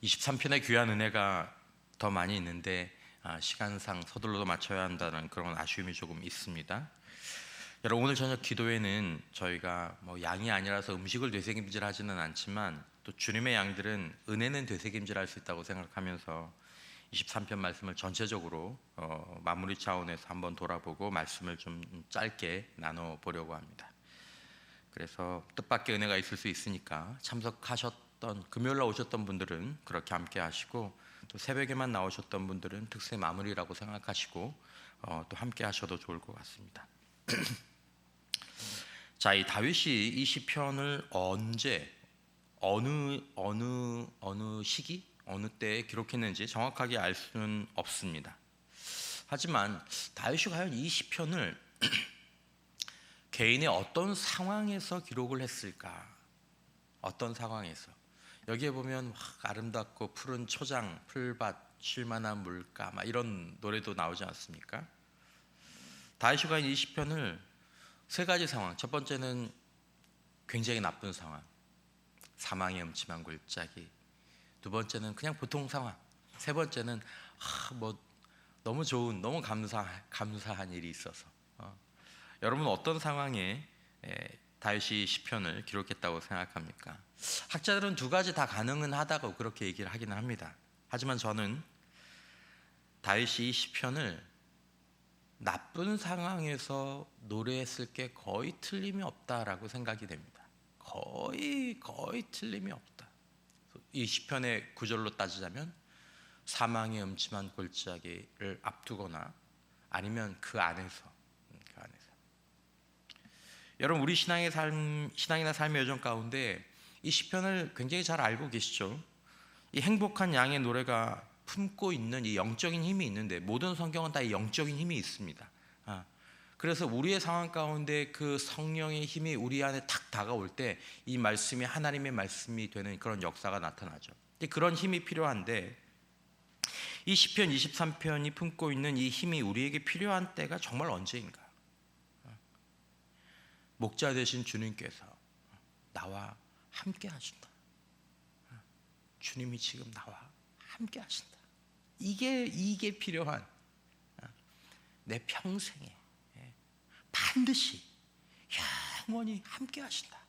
23편의 귀한 은혜가 더 많이 있는데 시간상 서둘러 맞춰야 한다는 그런 아쉬움이 조금 있습니다. 여러분, 오늘 저녁 기도회는 저희가 양이 아니라서 음식을 되새김질하지는 않지만 또 주님의 양들은 은혜는 되새김질할 수 있다고 생각하면서 23편 말씀을 전체적으로 마무리 차원에서 한번 돌아보고 말씀을 좀 짧게 나눠보려고 합니다. 그래서 뜻밖의 은혜가 있을 수 있으니까 참석하셨던 금요일날 오셨던 분들은 그렇게 함께 하시고, 또 새벽에만 나오셨던 분들은 특세 마무리라고 생각하시고 또 함께 하셔도 좋을 것 같습니다. 자, 이 다윗이 이 시편을 언제 어느 시기 어느 때에 기록했는지 정확하게 알 수는 없습니다. 하지만 다윗이 과연 이 시편을 개인의 어떤 상황에서 기록을 했을까? 어떤 상황에서? 여기에 보면 아름답고 푸른 초장, 풀밭, 쉴만한 물가 이런 노래도 나오지 않습니까? 다윗이 과연 이 시편을 세 가지 상황, 첫 번째는 굉장히 나쁜 상황, 사망의 음침한 골짜기, 두 번째는 그냥 보통 상황, 세 번째는 너무 좋은, 너무 감사한 일이 있어서 여러분 어떤 상황에 다윗이 시편을 기록했다고 생각합니까? 학자들은 두 가지 다 가능은 하다고 그렇게 얘기를 하기는 합니다. 하지만 저는 다윗이 이 시편을 나쁜 상황에서 노래했을 게 거의 틀림이 없다라고 생각이 됩니다. 거의 틀림이 없다. 이 시편의 구절로 따지자면 사망의 음침한 골짜기를 앞두거나 아니면 그 안에서. 여러분, 우리 신앙이나 삶의 여정 가운데 이 시편을 굉장히 잘 알고 계시죠? 이 행복한 양의 노래가 품고 있는 이 영적인 힘이 있는데, 모든 성경은 다 이 영적인 힘이 있습니다. 그래서 우리의 상황 가운데 그 성령의 힘이 우리 안에 탁 다가올 때 이 말씀이 하나님의 말씀이 되는 그런 역사가 나타나죠. 그런 힘이 필요한데, 이 시편 23편이 품고 있는 이 힘이 우리에게 필요한 때가 정말 언제인가? 목자 되신 주님께서 나와 함께 하신다. 주님이 지금 나와 함께 하신다. 이게 필요한, 내 평생에 반드시 영원히 함께 하신다.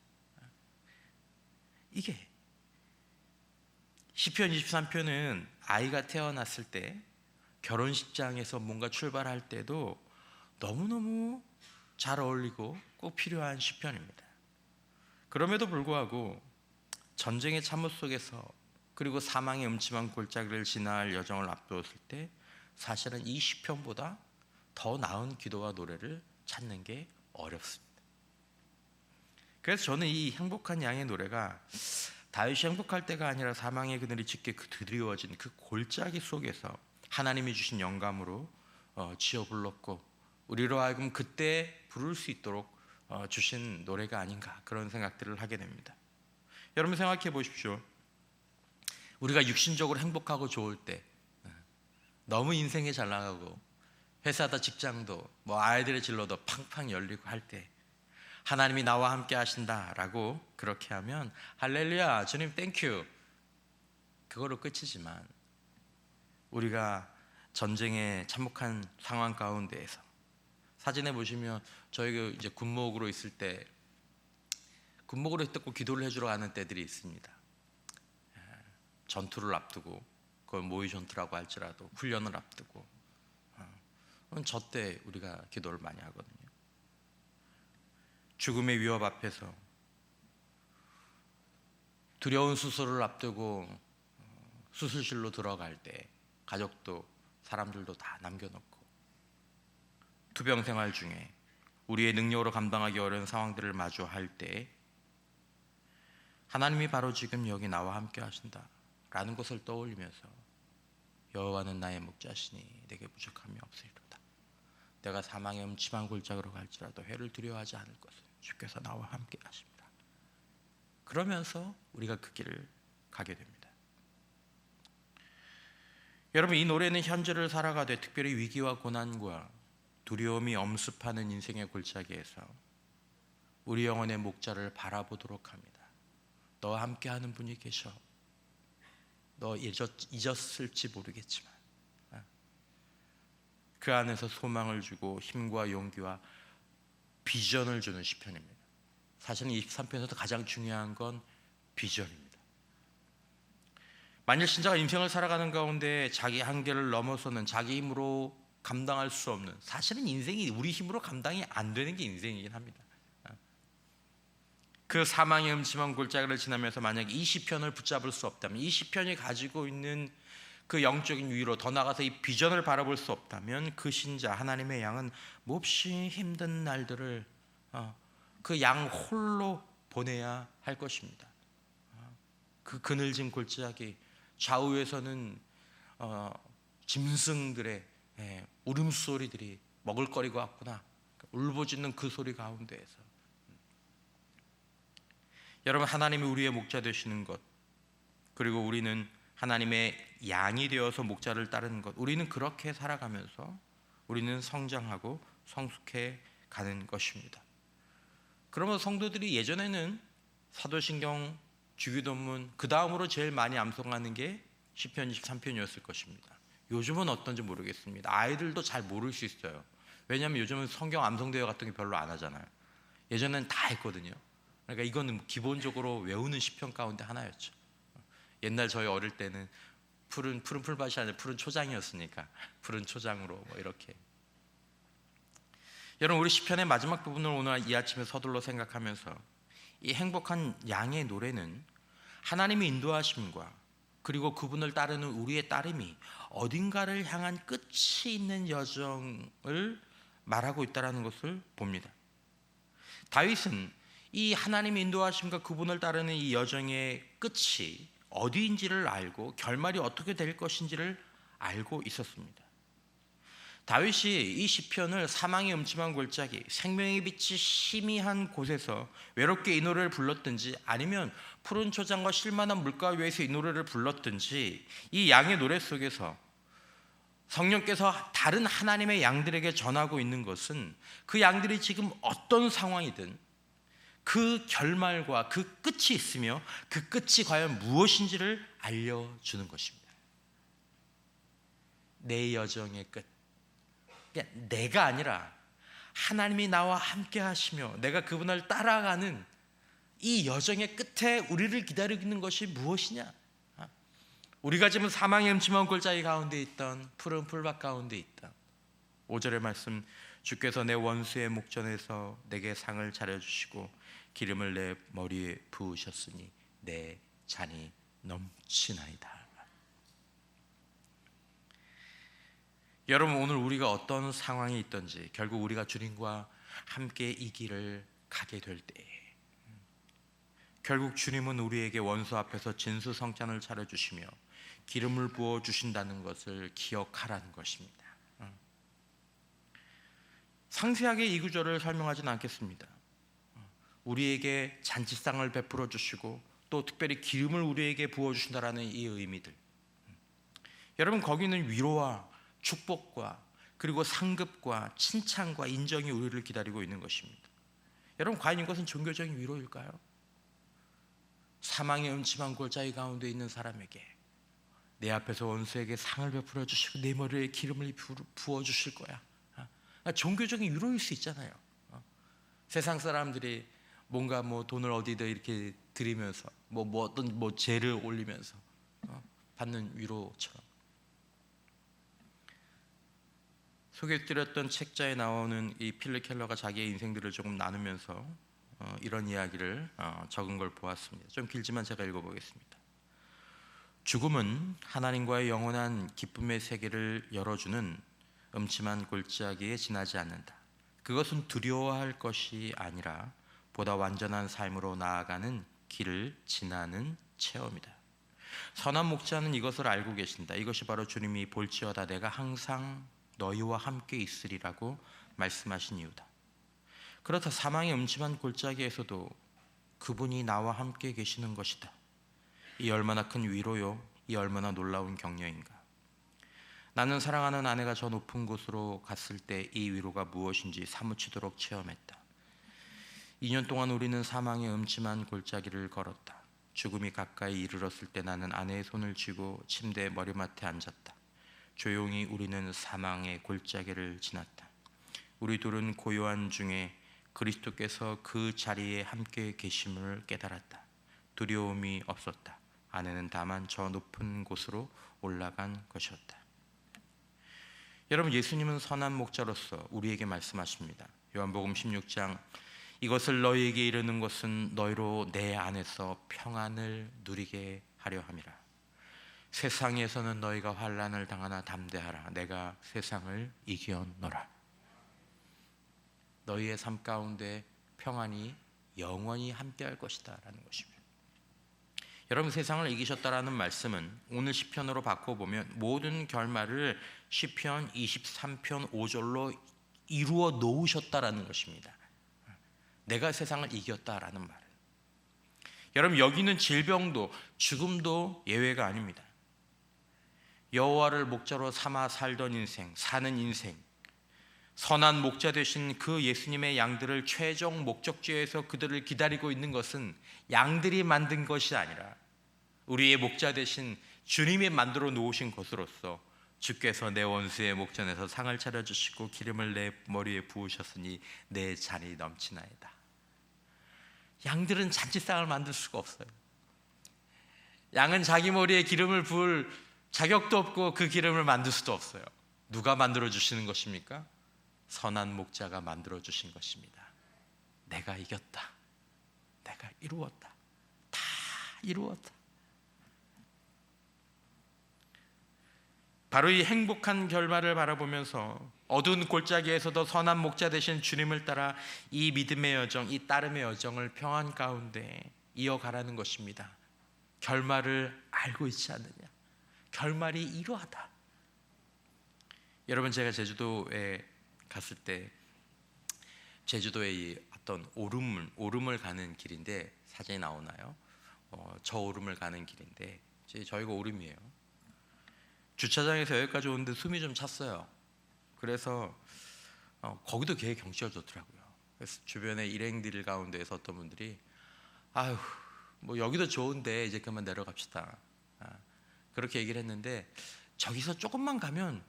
이게 시편 23편은 아이가 태어났을 때, 결혼식장에서 뭔가 출발할 때도 너무너무 잘 어울리고 꼭 필요한 시편입니다. 그럼에도 불구하고 전쟁의 참호 속에서, 그리고 사망의 음침한 골짜기를 지나갈 여정을 앞두었을 때 사실은 이 시편보다 더 나은 기도와 노래를 찾는 게 어렵습니다. 그래서 저는 이 행복한 양의 노래가 다윗이 행복할 때가 아니라 사망의 그늘이 짙게 드리워진 그 골짜기 속에서 하나님이 주신 영감으로 지어 불렀고, 우리로 하여금 그때 부를 수 있도록 주신 노래가 아닌가, 그런 생각들을 하게 됩니다. 여러분 생각해 보십시오. 우리가 육신적으로 행복하고 좋을 때, 너무 인생이 잘 나가고 회사다 직장도 아이들의 진로도 팡팡 열리고 할 때, 하나님이 나와 함께 하신다라고 그렇게 하면 할렐루야, 주님 땡큐, 그거로 끝이지만, 우리가 전쟁의 참혹한 상황 가운데에서, 사진에 보시면 저희가 이제 군목으로 있을 때, 군목으로 꼭 기도를 해주러 가는 때들이 있습니다. 전투를 앞두고, 그걸 모의 전투라고 할지라도 훈련을 앞두고, 저 때 우리가 기도를 많이 하거든요. 죽음의 위협 앞에서, 두려운 수술을 앞두고 수술실로 들어갈 때 가족도 사람들도 다 남겨놓고, 투병 생활 중에 우리의 능력으로 감당하기 어려운 상황들을 마주할 때 하나님이 바로 지금 여기 나와 함께 하신다라는 것을 떠올리면서, 여호와는 나의 목자시니 내게 부족함이 없으리로다. 내가 사망의 음침한 골짜기로 갈지라도 해를 두려워하지 않을 것은 주께서 나와 함께 하십니다. 그러면서 우리가 그 길을 가게 됩니다. 여러분, 이 노래는 현재를 살아가되 특별히 위기와 고난과 두려움이 엄습하는 인생의 골짜기에서 우리 영혼의 목자를 바라보도록 합니다. 너와 함께하는 분이 계셔. 너 잊었을지 모르겠지만 그 안에서 소망을 주고 힘과 용기와 비전을 주는 시편입니다. 사실은 23편에서 가장 중요한 건 비전입니다. 만일 신자가 인생을 살아가는 가운데 자기 한계를 넘어서는 자기 힘으로 감당할 수 없는, 사실은 인생이 우리 힘으로 감당이 안 되는 게 인생이긴 합니다. 그 사망의 음침한 골짜기를 지나면서 만약 이 시편을 붙잡을 수 없다면, 이 시편이 가지고 있는 그 영적인 위로, 더 나아가서 이 비전을 바라볼 수 없다면 그 신자, 하나님의 양은 몹시 힘든 날들을 그 양 홀로 보내야 할 것입니다. 그 그늘진 골짜기, 좌우에서는 짐승들의 울음소리들이 먹을거리가 왔구나, 울부짖는 그 소리 가운데에서 여러분, 하나님이 우리의 목자 되시는 것, 그리고 우리는 하나님의 양이 되어서 목자를 따르는 것, 우리는 그렇게 살아가면서 우리는 성장하고 성숙해 가는 것입니다. 그러면 성도들이 예전에는 사도신경, 주기도문, 그 다음으로 제일 많이 암송하는 게 시편 23편이었을 것입니다. 요즘은 어떤지 모르겠습니다. 아이들도 잘 모를 수 있어요. 왜냐하면 요즘은 성경 암송대회 같은 게 별로 안 하잖아요. 예전에는 다 했거든요. 그러니까 이거는 기본적으로 외우는 시편 가운데 하나였죠. 옛날 저희 어릴 때는 푸른 풀밭이 아니라 푸른 초장이었으니까 푸른 초장으로 뭐 이렇게. 여러분, 우리 시편의 마지막 부분을 오늘 이 아침에 서둘러 생각하면서 이 행복한 양의 노래는 하나님의 인도하심과 그리고 그분을 따르는 우리의 따름이 어딘가를 향한 끝이 있는 여정을 말하고 있다는 것을 봅니다. 다윗은 이 하나님의 인도하심과 그분을 따르는 이 여정의 끝이 어디인지를 알고 결말이 어떻게 될 것인지를 알고 있었습니다. 다윗이 이 시편을 사망의 음침한 골짜기, 생명의 빛이 희미한 곳에서 외롭게 이 노래를 불렀든지, 아니면 푸른 초장과 쉴만한 물가 위에서 이 노래를 불렀든지, 이 양의 노래 속에서 성령께서 다른 하나님의 양들에게 전하고 있는 것은 그 양들이 지금 어떤 상황이든 그 결말과 그 끝이 있으며 그 끝이 과연 무엇인지를 알려주는 것입니다. 내 여정의 끝, 그러니까 내가 아니라 하나님이 나와 함께 하시며 내가 그분을 따라가는 이 여정의 끝에 우리를 기다리고 있는 것이 무엇이냐? 우리가 지금 사망의 음침한 골짜기 가운데 있던, 푸른 풀밭 가운데 있던 5절의 말씀, 주께서 내 원수의 목전에서 내게 상을 차려주시고 기름을 내 머리에 부으셨으니 내 잔이 넘치나이다. 여러분, 오늘 우리가 어떤 상황이 있든지 결국 우리가 주님과 함께 이 길을 가게 될 때 결국 주님은 우리에게 원수 앞에서 진수성찬을 차려주시며 기름을 부어주신다는 것을 기억하라는 것입니다. 상세하게 이 구절을 설명하지는 않겠습니다. 우리에게 잔치상을 베풀어 주시고 또 특별히 기름을 우리에게 부어주신다라는 이 의미들, 여러분, 거기는 위로와 축복과 그리고 상급과 칭찬과 인정이 우리를 기다리고 있는 것입니다. 여러분, 과연 이것은 종교적인 위로일까요? 사망의 음침한 골짜기 가운데 있는 사람에게 내 앞에서 원수에게 상을 베풀어 주시고 내 머리에 기름을 부어 주실 거야. 종교적인 위로일 수 있잖아요. 세상 사람들이 뭔가 돈을 어디다 이렇게 드리면서 어떤 죄를 올리면서 받는 위로처럼. 소개해드렸던 책자에 나오는 이 필립 켈러가 자기의 인생들을 조금 나누면서 이런 이야기를 적은 걸 보았습니다. 좀 길지만 제가 읽어보겠습니다. 죽음은 하나님과의 영원한 기쁨의 세계를 열어주는 음침한 골짜기에 지나지 않는다. 그것은 두려워할 것이 아니라 보다 완전한 삶으로 나아가는 길을 지나는 체험이다. 선한 목자는 이것을 알고 계신다. 이것이 바로 주님이 볼지어다 내가 항상 너희와 함께 있으리라고 말씀하신 이유다. 그렇다 사망의 음침한 골짜기에서도 그분이 나와 함께 계시는 것이다. 이 얼마나 큰 위로요, 이 얼마나 놀라운 격려인가. 나는 사랑하는 아내가 저 높은 곳으로 갔을 때 이 위로가 무엇인지 사무치도록 체험했다. 2년 동안 우리는 사망의 음침한 골짜기를 걸었다. 죽음이 가까이 이르렀을 때 나는 아내의 손을 쥐고 침대 머리맡에 앉았다. 조용히 우리는 사망의 골짜기를 지났다. 우리 둘은 고요한 중에 그리스도께서 그 자리에 함께 계심을 깨달았다. 두려움이 없었다. 아내는 다만 저 높은 곳으로 올라간 것이었다. 여러분, 예수님은 선한 목자로서 우리에게 말씀하십니다. 요한복음 16장, 이것을 너희에게 이르는 것은 너희로 내 안에서 평안을 누리게 하려 함이라. 세상에서는 너희가 환난을 당하나 담대하라. 내가 세상을 이겨노라. 너희의 삶 가운데 평안이 영원히 함께할 것이다 라는 것입니다. 여러분, 세상을 이기셨다라는 말씀은 오늘 시편으로 바꿔보면 모든 결말을 시편 23편 5절로 이루어 놓으셨다라는 것입니다. 내가 세상을 이겼다라는 말은, 여러분, 여기는 질병도 죽음도 예외가 아닙니다. 여호와를 목자로 삼아 살던 인생, 사는 인생, 선한 목자 되신 그 예수님의 양들을 최종 목적지에서 그들을 기다리고 있는 것은 양들이 만든 것이 아니라 우리의 목자 되신 주님이 만들어 놓으신 것으로서, 주께서 내 원수의 목전에서 상을 차려주시고 기름을 내 머리에 부으셨으니 내 잔이 넘치나이다. 양들은 잔치상을 만들 수가 없어요. 양은 자기 머리에 기름을 부을 자격도 없고 그 기름을 만들 수도 없어요. 누가 만들어 주시는 것입니까? 선한 목자가 만들어 주신 것입니다. 내가 이겼다. 내가 이루었다. 다 이루었다. 바로 이 행복한 결말을 바라보면서 어두운 골짜기에서도 선한 목자 되신 주님을 따라 이 믿음의 여정, 이 따름의 여정을 평안 가운데 이어가라는 것입니다. 결말을 알고 있지 않느냐? 결말이 이러하다. 여러분, 제가 제주도에 갔을 때 제주도의 이 어떤 오름을 가는 길인데, 사진이 나오나요? 저 오름을 가는 길인데, 저희가 오름이에요. 주차장에서 여기까지 오는데 숨이 좀 찼어요. 그래서 거기도 되게 경치가 좋더라고요. 그래서 주변에 일행들 가운데에서 어떤 분들이 아유, 뭐 여기도 좋은데 이제 그만 내려갑시다. 그렇게 얘기를 했는데, 저기서 조금만 가면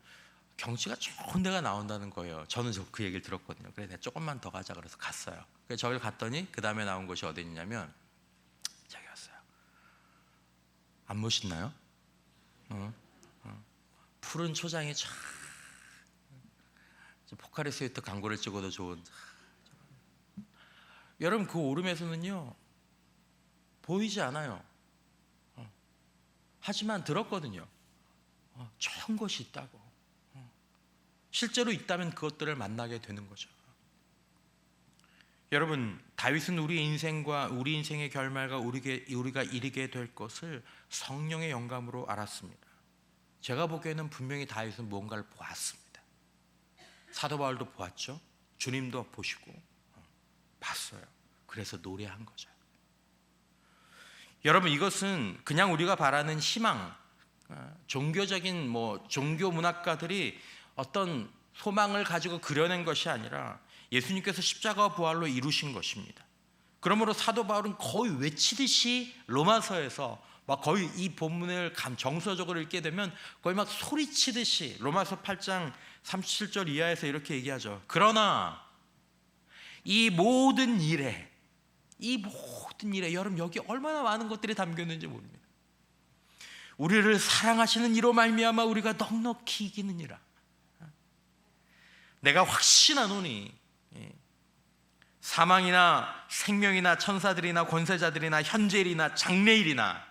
경치가 좋은 데가 나온다는 거예요. 저는 그 얘기를 들었거든요. 그래서 내가 조금만 더 가자 그래서 갔어요. 그래서 저기를 갔더니 그 다음에 나온 곳이 어디 있냐면 저기였어요. 안 멋있나요? 푸른 초장이 쫙, 포카리 스웨트 광고를 찍어도 좋은. 여러분, 그 오름에서는요 보이지 않아요. 하지만 들었거든요. 좋은 곳이 있다고. 실제로 있다면 그것들을 만나게 되는 거죠. 여러분, 다윗은 우리 인생과 우리 인생의 결말과 우리가 이르게 될 것을 성령의 영감으로 알았습니다. 제가 보기에는 분명히 다윗은 뭔가를 보았습니다. 사도 바울도 보았죠. 주님도 보시고 봤어요. 그래서 노래한 거죠. 여러분, 이것은 그냥 우리가 바라는 희망, 종교적인 종교 문학가들이 어떤 소망을 가지고 그려낸 것이 아니라 예수님께서 십자가 부활로 이루신 것입니다. 그러므로 사도 바울은 거의 외치듯이 로마서에서 막 거의 이 본문을 정서적으로 읽게 되면 거의 막 소리치듯이 로마서 8장 37절 이하에서 이렇게 얘기하죠. 그러나 이 모든 일에 여러분, 여기 얼마나 많은 것들이 담겨 있는지 모릅니다. 우리를 사랑하시는 이로 말미암아 우리가 넉넉히 이기느니라. 내가 확신하노니 사망이나 생명이나 천사들이나 권세자들이나 현재일이나 장래일이나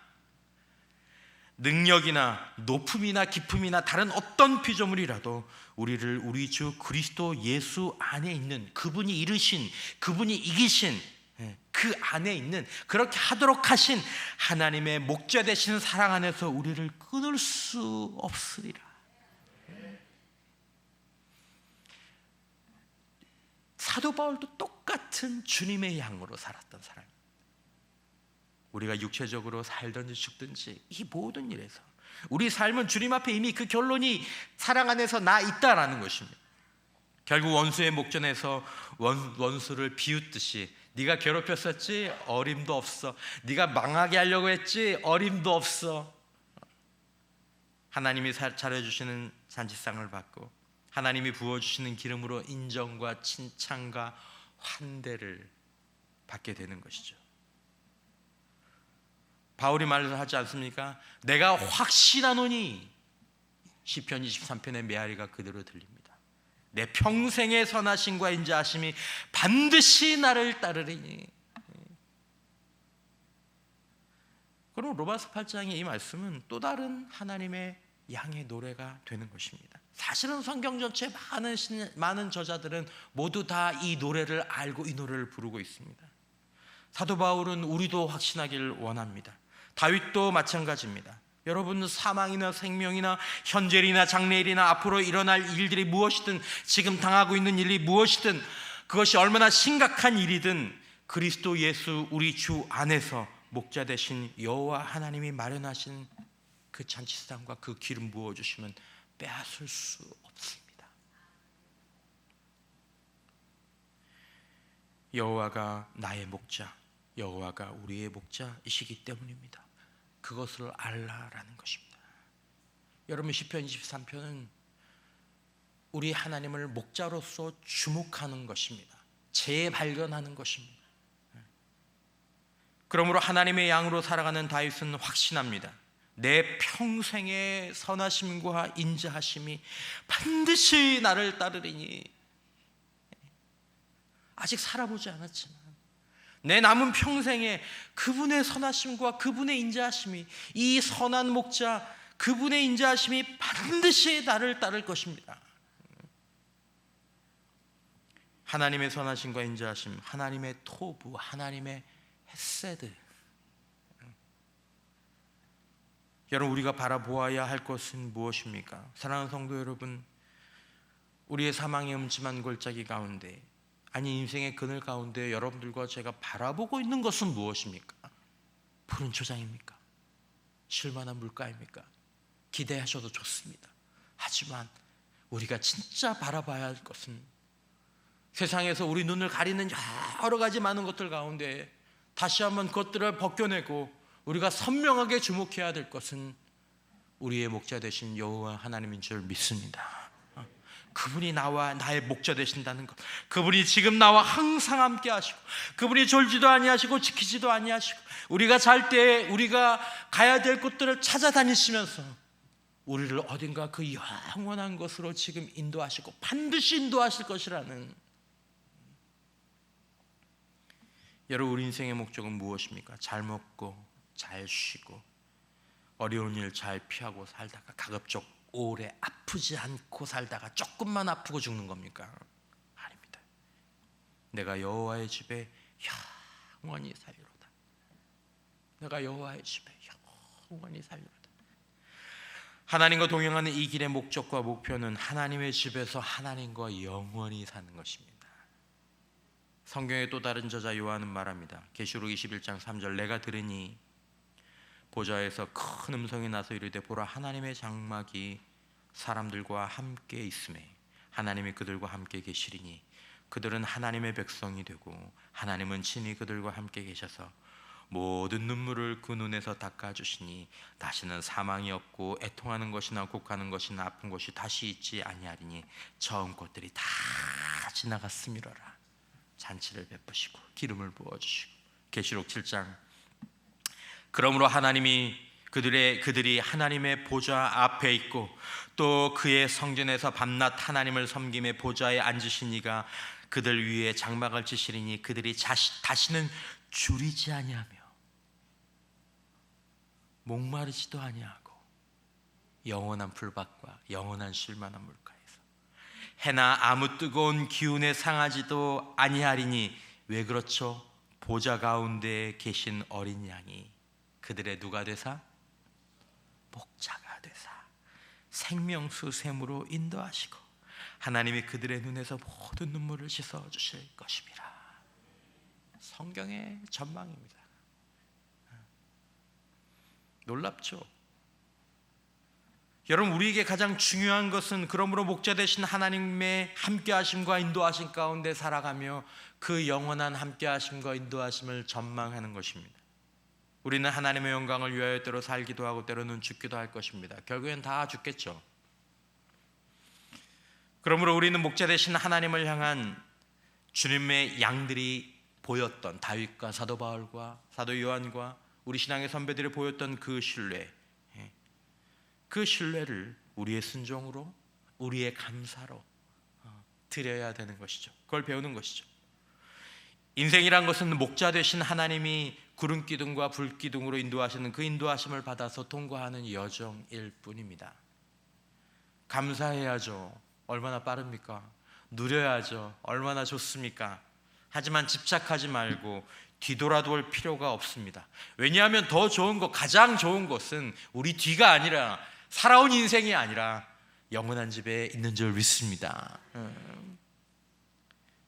능력이나 높음이나 깊음이나 다른 어떤 피조물이라도 우리를 우리 주 그리스도 예수 안에 있는, 그분이 이르신, 그분이 이기신 그 안에 있는, 그렇게 하도록 하신 하나님의 목자 되시는 사랑 안에서 우리를 끊을 수 없으리라. 사도 바울도 똑같은 주님의 양으로 살았던 사람입니다. 우리가 육체적으로 살든지 죽든지 이 모든 일에서 우리 삶은 주님 앞에 이미 그 결론이 사랑 안에서 나 있다라는 것입니다. 결국 원수의 목전에서 원수를 비웃듯이 네가 괴롭혔었지? 어림도 없어. 네가 망하게 하려고 했지? 어림도 없어. 하나님이 차려주시는 잔치상을 받고 하나님이 부어주시는 기름으로 인정과 칭찬과 환대를 받게 되는 것이죠. 바울이 말을 하지 않습니까? 내가 확신하노니, 시편 23편의 메아리가 그대로 들립니다. 내 평생의 선하심과 인자하심이 반드시 나를 따르리니. 그럼 로마서 8장의 이 말씀은 또 다른 하나님의 양의 노래가 되는 것입니다. 사실은 성경 전체 많은 저자들은 모두 다 이 노래를 알고 이 노래를 부르고 있습니다. 사도 바울은 우리도 확신하기를 원합니다. 다윗도 마찬가지입니다. 여러분, 사망이나 생명이나 현재일이나 장래일이나 앞으로 일어날 일들이 무엇이든, 지금 당하고 있는 일이 무엇이든, 그것이 얼마나 심각한 일이든 그리스도 예수 우리 주 안에서 목자 되신 여호와 하나님이 마련하신 그 잔치상과 그 기름 부어주시면 빼앗을 수 없습니다. 여호와가 나의 목자, 여호와가 우리의 목자이시기 때문입니다. 그것을 알라라는 것입니다. 여러분, 시편 23편은 우리 하나님을 목자로서 주목하는 것입니다. 재발견하는 것입니다. 그러므로 하나님의 양으로 살아가는 다윗은 확신합니다. 내 평생의 선하심과 인자하심이 반드시 나를 따르리니. 아직 살아보지 않았지만 내 남은 평생에 그분의 선하심과 그분의 인자하심이, 이 선한 목자 그분의 인자하심이 반드시 나를 따를 것입니다. 하나님의 선하심과 인자하심, 하나님의 토부, 하나님의 헤세드. 여러분, 우리가 바라보아야 할 것은 무엇입니까? 사랑하는 성도 여러분, 우리의 사망의 음침한 골짜기 가운데, 아니 인생의 그늘 가운데 여러분들과 제가 바라보고 있는 것은 무엇입니까? 푸른 초장입니까? 쉴만한 물가입니까? 기대하셔도 좋습니다. 하지만 우리가 진짜 바라봐야 할 것은, 세상에서 우리 눈을 가리는 여러 가지 많은 것들 가운데 다시 한번 그것들을 벗겨내고 우리가 선명하게 주목해야 될 것은 우리의 목자 되신 여호와 하나님인 줄 믿습니다. 그분이 나와 나의 목자 되신다는 것, 그분이 지금 나와 항상 함께 하시고, 그분이 졸지도 아니하시고 지키지도 아니하시고, 우리가 잘 때 우리가 가야 될 곳들을 찾아다니시면서 우리를 어딘가 그 영원한 것으로 지금 인도하시고 반드시 인도하실 것이라는. 여러분, 우리 인생의 목적은 무엇입니까? 잘 먹고 잘 쉬고 어려운 일 잘 피하고 살다가 가급적 오래 아프지 않고 살다가 조금만 아프고 죽는 겁니까? 아닙니다. 내가 여호와의 집에 영원히 살리로다. 내가 여호와의 집에 영원히 살리로다. 하나님과 동행하는 이 길의 목적과 목표는 하나님의 집에서 하나님과 영원히 사는 것입니다. 성경의 또 다른 저자 요한은 말합니다. 계시록 21장 3절, 내가 들으니 보좌에서 큰 음성이 나서 이르되, 보라, 하나님의 장막이 사람들과 함께 있음에 하나님이 그들과 함께 계시리니 그들은 하나님의 백성이 되고 하나님은 친히 그들과 함께 계셔서 모든 눈물을 그 눈에서 닦아주시니 다시는 사망이 없고 애통하는 것이나 곡하는 것이나 아픈 것이 다시 있지 아니하리니 처음 것들이 다 지나갔음이로라. 잔치를 베푸시고 기름을 부어주시고. 계시록 7장, 그러므로 하나님이 그들이 하나님의 보좌 앞에 있고 또 그의 성전에서 밤낮 하나님을 섬김에 보좌에 앉으신 이가 그들 위에 장막을 치시리니 그들이 다시는 줄이지 아니하며 목마르지도 아니하고 영원한 풀밭과 영원한 쉴만한 물가에서 해나 아무 뜨거운 기운에 상하지도 아니하리니. 왜 그렇죠? 보좌 가운데 계신 어린 양이 그들의 누가 되사? 목자가 되사 생명수 샘으로 인도하시고 하나님이 그들의 눈에서 모든 눈물을 씻어 주실 것입니다. 성경의 전망입니다. 놀랍죠? 여러분, 우리에게 가장 중요한 것은 그러므로 목자 되신 하나님의 함께하심과 인도하심 가운데 살아가며 그 영원한 함께하심과 인도하심을 전망하는 것입니다. 우리는 하나님의 영광을 위하여 때로 살기도 하고 때로는 죽기도 할 것입니다. 결국엔 다 죽겠죠. 그러므로 우리는 목자 되신 하나님을 향한 주님의 양들이 보였던 다윗과 사도 바울과 사도 요한과 우리 신앙의 선배들이 보였던 그 신뢰, 그 신뢰를 우리의 순종으로, 우리의 감사로 드려야 되는 것이죠. 그걸 배우는 것이죠. 인생이란 것은 목자 되신 하나님이 구름 기둥과 불 기둥으로 인도하시는 그 인도하심을 받아서 통과하는 여정일 뿐입니다. 감사해야죠. 얼마나 빠릅니까? 누려야죠. 얼마나 좋습니까? 하지만 집착하지 말고 뒤돌아볼 필요가 없습니다. 왜냐하면 더 좋은 것, 가장 좋은 것은 우리 뒤가 아니라, 살아온 인생이 아니라 영원한 집에 있는 줄 믿습니다.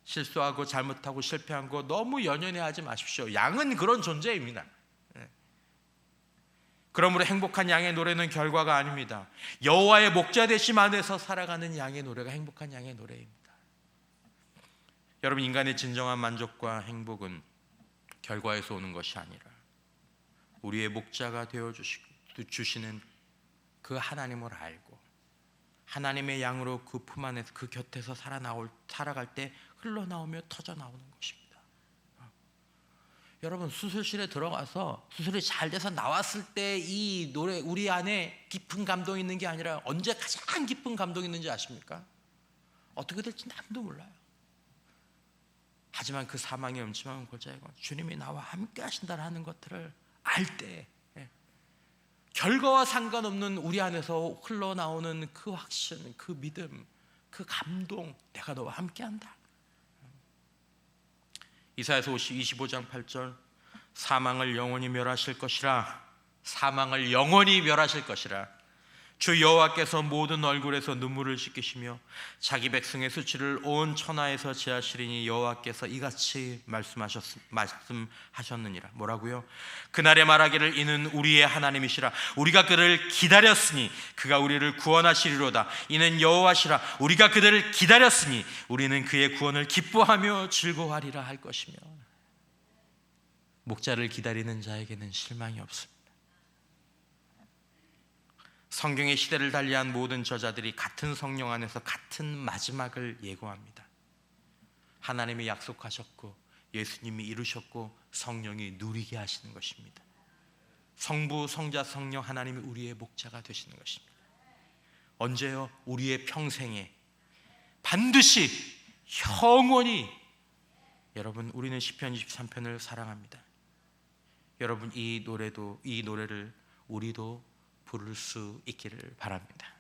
실수하고 잘못하고 실패한 거 너무 연연해 하지 마십시오. 양은 그런 존재입니다. 그러므로 행복한 양의 노래는 결과가 아닙니다. 여호와의 목자 되심 안에서 살아가는 양의 노래가 행복한 양의 노래입니다. 여러분, 인간의 진정한 만족과 행복은 결과에서 오는 것이 아니라 우리의 목자가 되어 주시는 그 하나님을 알고 하나님의 양으로 그 품 안에서 그 곁에서 살아갈 때 흘러나오며 터져나오는 것입니다. 여러분, 수술실에 들어가서 수술이 잘 돼서 나왔을 때 이 노래, 우리 안에 깊은 감동이 있는 게 아니라 언제 가장 깊은 감동이 있는지 아십니까? 어떻게 될지 아무도 몰라요. 하지만 그 사망의 음침한 골짜기 주님이 나와 함께 하신다는 것들을 알 때, 결과와 상관없는 우리 안에서 흘러나오는 그 확신, 그 믿음, 그 감동, 내가 너와 함께한다. 이사야서 25장 8절, 사망을 영원히 멸하실 것이라, 사망을 영원히 멸하실 것이라. 주 여호와께서 모든 얼굴에서 눈물을 씻기시며 자기 백성의 수치를 온 천하에서 제하시리니 여호와께서 이같이 말씀하셨느니라. 뭐라고요? 그날에 말하기를 이는 우리의 하나님이시라. 우리가 그를 기다렸으니 그가 우리를 구원하시리로다. 이는 여호와시라. 우리가 그들을 기다렸으니 우리는 그의 구원을 기뻐하며 즐거워하리라 할 것이며. 목자를 기다리는 자에게는 실망이 없습니다. 성경의 시대를 달리한 모든 저자들이 같은 성령 안에서 같은 마지막을 예고합니다. 하나님이 약속하셨고 예수님이 이루셨고 성령이 누리게 하시는 것입니다. 성부, 성자, 성령 하나님이 우리의 목자가 되시는 것입니다. 언제요? 우리의 평생에 반드시 영원히. 여러분, 우리는 시편 23편을 사랑합니다. 여러분, 이 노래를 우리도 부를 수 있기를 바랍니다.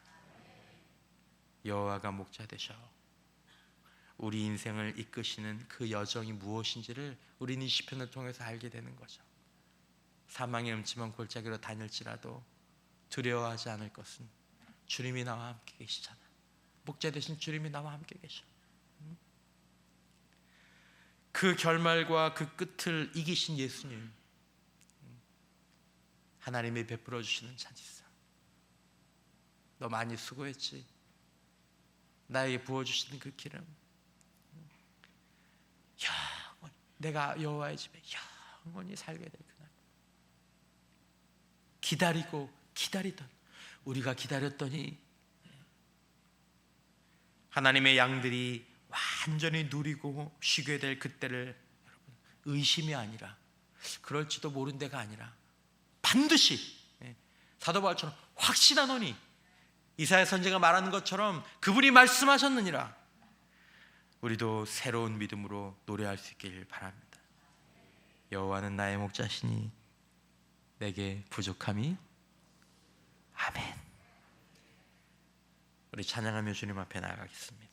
여호와가 목자 되셔 우리 인생을 이끄시는 그 여정이 무엇인지를 우리는 이 시편을 통해서 알게 되는 거죠. 사망의 음침한 골짜기로 다닐지라도 두려워하지 않을 것은 주님이 나와 함께 계시잖아. 목자 되신 주님이 나와 함께 계셔. 그 결말과 그 끝을 이기신 예수님, 하나님이 베풀어 주시는 잔치상. 너 많이 수고했지. 나에게 부어주시는 그 기름, 영원히 내가 여호와의 집에 영원히 살게 될 그날. 기다리던 우리가 기다렸더니 하나님의 양들이 완전히 누리고 쉬게 될 그때를, 여러분, 의심이 아니라 그럴지도 모른다가 아니라 반드시 사도 바울처럼 확신하노니, 이사야 선지자가 말하는 것처럼 그분이 말씀하셨느니라. 우리도 새로운 믿음으로 노래할 수 있길 바랍니다. 여호와는 나의 목자시니 내게 부족함이. 아멘. 우리 찬양하며 주님 앞에 나아가겠습니다.